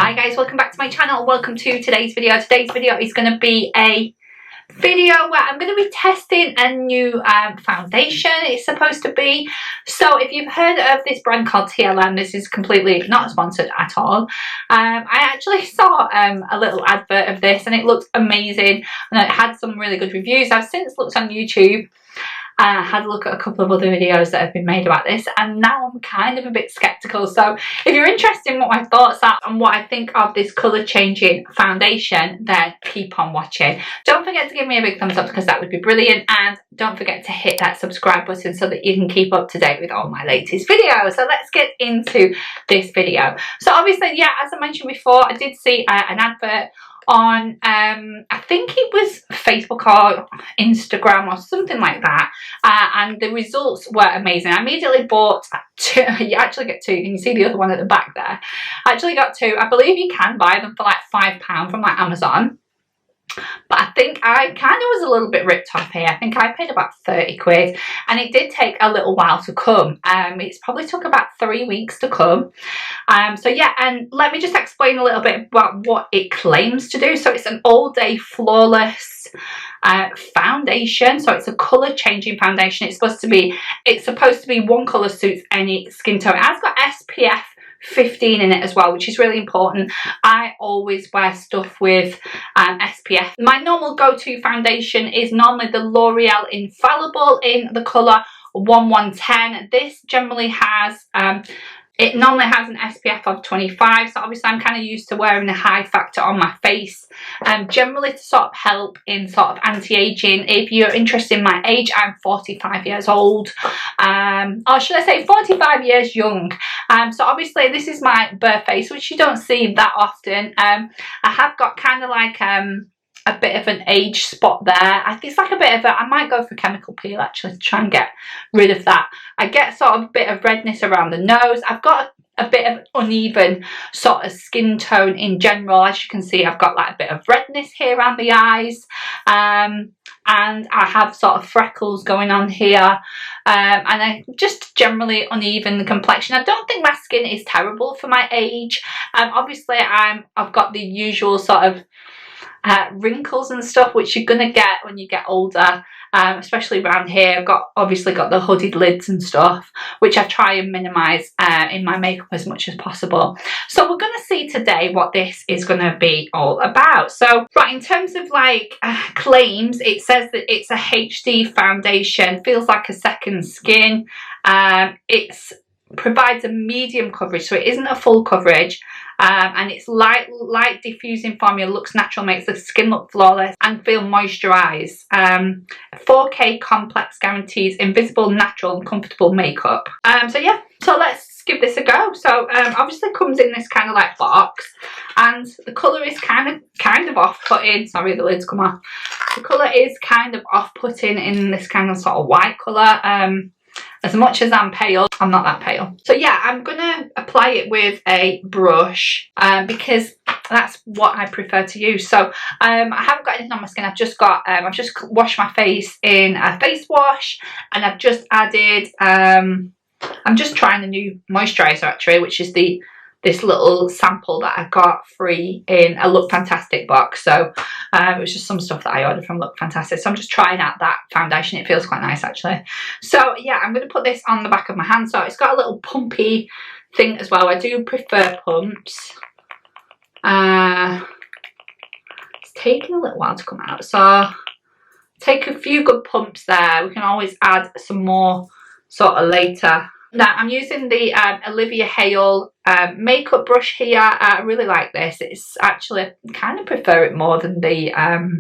Hi guys, welcome back to my channel. Welcome to today's video. Today's video is going to be a video where I'm going to be testing a new foundation. It's supposed to be. So if you've heard of this brand called TLM, this is completely not sponsored at all. I actually saw a little advert of this and it looked amazing and it had some really good reviews. I've since looked on YouTube. I had a look at a couple of other videos that have been made about this and now I'm kind of a bit skeptical. So if you're interested in what my thoughts are and what I think of this colour changing foundation, then keep on watching. Don't forget to give me a big thumbs up because that would be brilliant, and don't forget to hit that subscribe button so that you can keep up to date with all my latest videos. So let's get into this video. So obviously, yeah, as I mentioned before, I did see an advert on I think it was Facebook or Instagram or something like that, and the results were amazing. I immediately bought two. You actually get two. Can you see the other one at the back there? I actually got two. I believe you can buy them for like £5 from like Amazon. But I think I kind of was a little bit ripped off here. I think I paid about 30 quid and it did take a little while to come. It's probably took about 3 weeks to come. So yeah, and let me just explain a little bit about what it claims to do. So it's an all-day flawless foundation. So it's a colour changing foundation. It's supposed to be one colour suits any skin tone. It has got SPF 15 in it as well, which is really important. I always wear stuff with SPF. My normal go-to foundation is normally the L'Oreal Infallible in the colour 1110. This generally has it normally has an SPF of 25, so obviously I'm kind of used to wearing a high factor on my face, generally to sort of help in sort of anti-aging. If you're interested in my age, I'm 45 years old, or should I say 45 years young. So obviously this is my birth face, which you don't see that often. I have got kind of like a bit of an age spot there. I think it's like a bit of I might go for chemical peel actually to try and get rid of that. I get sort of a bit of redness around the nose. I've got a bit of uneven sort of skin tone in general. As you can see, I've got like a bit of redness here around the eyes, and I have sort of freckles going on here, and I just generally uneven complexion. I don't think my skin is terrible for my age. Obviously I've got the usual sort of wrinkles and stuff which you're gonna get when you get older, especially around here. I've obviously got the hooded lids and stuff, which I try and minimize in my makeup as much as possible. So we're gonna see today what this is gonna be all about. So right, in terms of like claims, it says that it's a HD foundation, feels like a second skin. It's provides a medium coverage, so it isn't a full coverage, and it's light diffusing formula, looks natural, makes the skin look flawless and feel moisturized. 4K complex guarantees invisible, natural and comfortable makeup. So yeah, so let's give this a go. So obviously comes in this kind of like box, and the colour is kind of off-putting. Sorry, the lid's come off. The colour is kind of off-putting in this kind of sort of white colour. As much as I'm pale, I'm not that pale. So yeah, I'm gonna apply it with a brush because that's what I prefer to use. So I haven't got anything on my skin. I've just washed my face in a face wash, and I've just added I'm just trying a new moisturizer actually, which is this little sample that I got free in a Look Fantastic box. So it was just some stuff that I ordered from Look Fantastic. So I'm just trying out that foundation. It feels quite nice actually. So yeah, I'm going to put this on the back of my hand. So it's got a little pumpy thing as well. I do prefer pumps. It's taking a little while to come out. So take a few good pumps there. We can always add some more sort of later. Now I'm using the Olivia Hale makeup brush here. I really like this. It's actually, I kind of prefer it more than the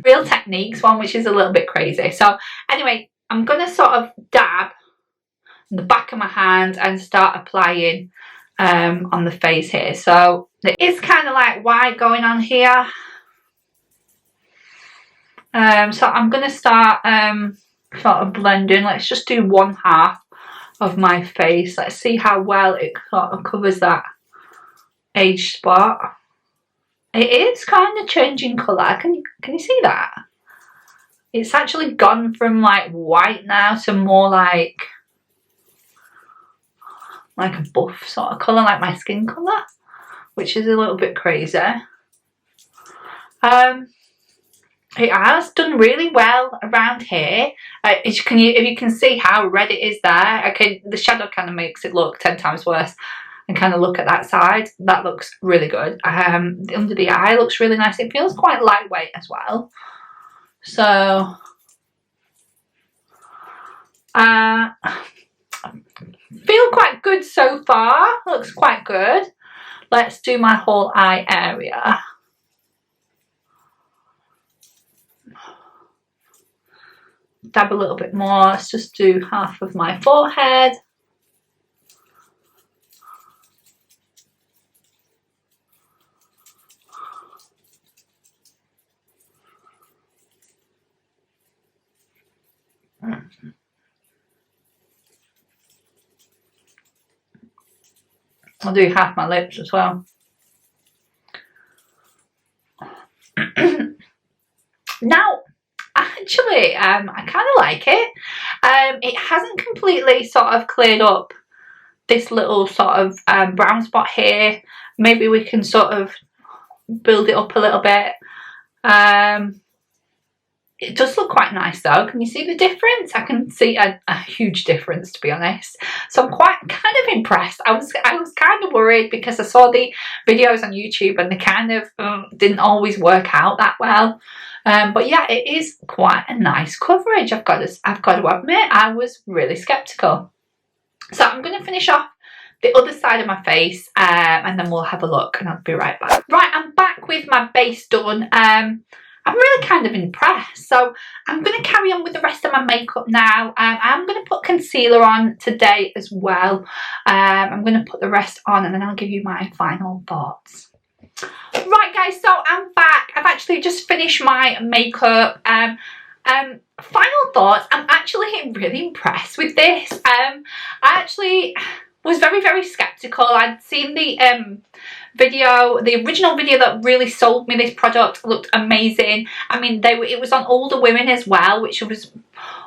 Real Techniques one, which is a little bit crazy. So anyway, I'm going to sort of dab on the back of my hand and start applying on the face here. So there is kind of like white going on here. So I'm going to start sort of blending. Let's just do one half of my face. Let's see how well it sort of covers that age spot. It is kind of changing colour. Can you see that? It's actually gone from like white now to more like a buff sort of colour, like my skin colour. which is a little bit crazy. It has done really well around here. If you can see how red it is there, okay, the shadow kind of makes it look 10 times worse. And kind of look at that side, that looks really good. Under the eye looks really nice. It feels quite lightweight as well. So feel quite good so far. Looks quite good. Let's do my whole eye area. Dab a little bit more. Let's just do half of my forehead. I'll do half my lips as well. Now, actually, I kind of like it. It hasn't completely sort of cleared up this little sort of brown spot here. Maybe we can sort of build it up a little bit. It does look quite nice though. Can you see the difference? I can see a huge difference, to be honest. So I'm kind of impressed. I was kind of worried because I saw the videos on YouTube and they kind of didn't always work out that well. But yeah, it is quite a nice coverage. I've got to admit, I was really skeptical. So I'm going to finish off the other side of my face and then we'll have a look and I'll be right back. Right, I'm back with my base done. I'm really kind of impressed. So I'm going to carry on with the rest of my makeup now. I'm going to put concealer on today as well. I'm going to put the rest on and then I'll give you my final thoughts. Right guys, so I'm back. I've actually just finished my makeup. Final thoughts, I'm actually really impressed with this. I actually was very, very skeptical. I'd seen the original video that really sold me this product. Looked amazing. I mean, it was on older women as well, which was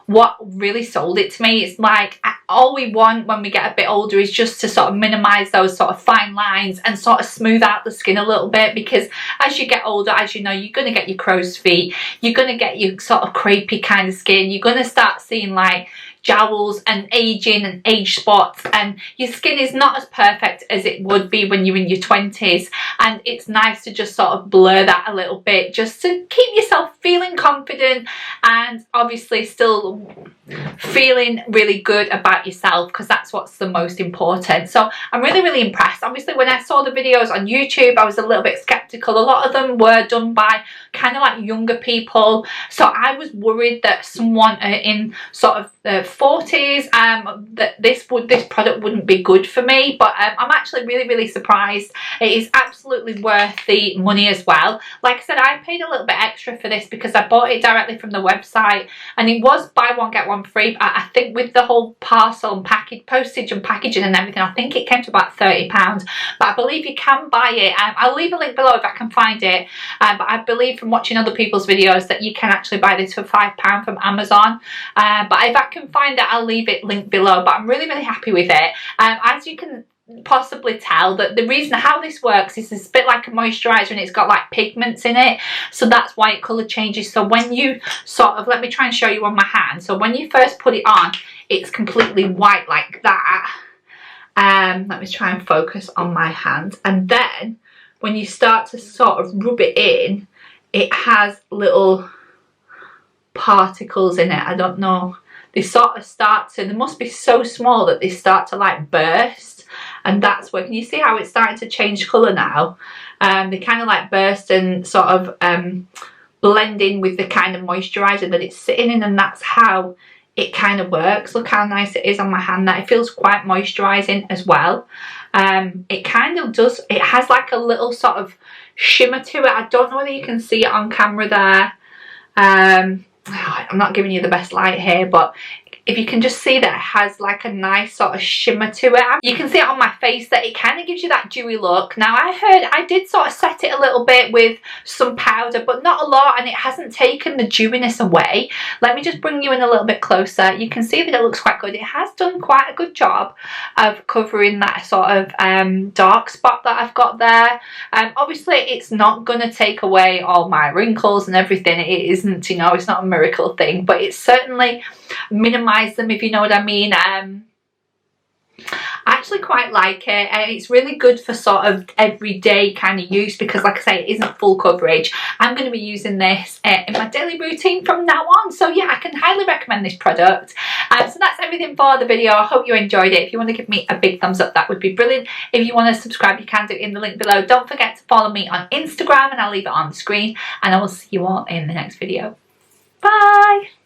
what really sold it to me. It's like all we want when we get a bit older is just to sort of minimize those sort of fine lines and sort of smooth out the skin a little bit, because as you get older, as you know, you're going to get your crow's feet, you're going to get your sort of crepey kind of skin, you're going to start seeing like jowls and aging and age spots, and your skin is not as perfect as it would be when you're in your 20s, and it's nice to just sort of blur that a little bit just to keep yourself feeling confident and obviously still feeling really good about yourself, because that's what's the most important. So I'm really, really impressed. Obviously when I saw the videos on YouTube, I was a little bit skeptical. A lot of them were done by kind of like younger people, so I was worried that someone in sort of the 40s that this product wouldn't be good for me, but I'm actually really, really surprised. It is absolutely worth the money as well. Like I said, I paid a little bit extra for this because I bought it directly from the website, and it was buy one get one free. I think with the whole parcel and postage and packaging and everything, I think it came to about £30, but I believe you can buy it. I'll leave a link below if I can find it, but I believe from watching other people's videos that you can actually buy this for £5 from Amazon, but if I can find it, I'll leave it linked below. But I'm really, really happy with it. As you can possibly tell, that the reason how this works is it's a bit like a moisturizer and it's got like pigments in it, so that's why it color changes. So when you sort of, let me try and show you on my hand, so when you first put it on, it's completely white like that. Let me try and focus on my hand, and then when you start to sort of rub it in, it has little particles in it. I don't know, they sort of start to, they must be so small that they start to like burst, and that's where, can you see how it's starting to change colour now? They kind of like burst and sort of blend in with the kind of moisturiser that it's sitting in, and that's how it kind of works. Look how nice it is on my hand. That it feels quite moisturising as well. It kind of does, it has like a little sort of shimmer to it. I don't know whether you can see it on camera there. I'm not giving you the best light here, but if you can just see that it has like a nice sort of shimmer to it. You can see it on my face that it kind of gives you that dewy look. Now I did sort of set it a little bit with some powder, but not a lot, and it hasn't taken the dewiness away. Let me just bring you in a little bit closer. You can see that it looks quite good. It has done quite a good job of covering that sort of dark spot that I've got there. Obviously it's not going to take away all my wrinkles and everything. It isn't, you know, it's not a miracle thing, but it's certainly minimize them, if you know what I mean. I actually quite like it, and it's really good for sort of everyday kind of use because, like I say, it isn't full coverage. I'm going to be using this in my daily routine from now on, so yeah, I can highly recommend this product. So that's everything for the video. I hope you enjoyed it. If you want to give me a big thumbs up, that would be brilliant. If you want to subscribe, you can do it in the link below. Don't forget to follow me on Instagram, and I'll leave it on the screen, and I will see you all in the next video. Bye!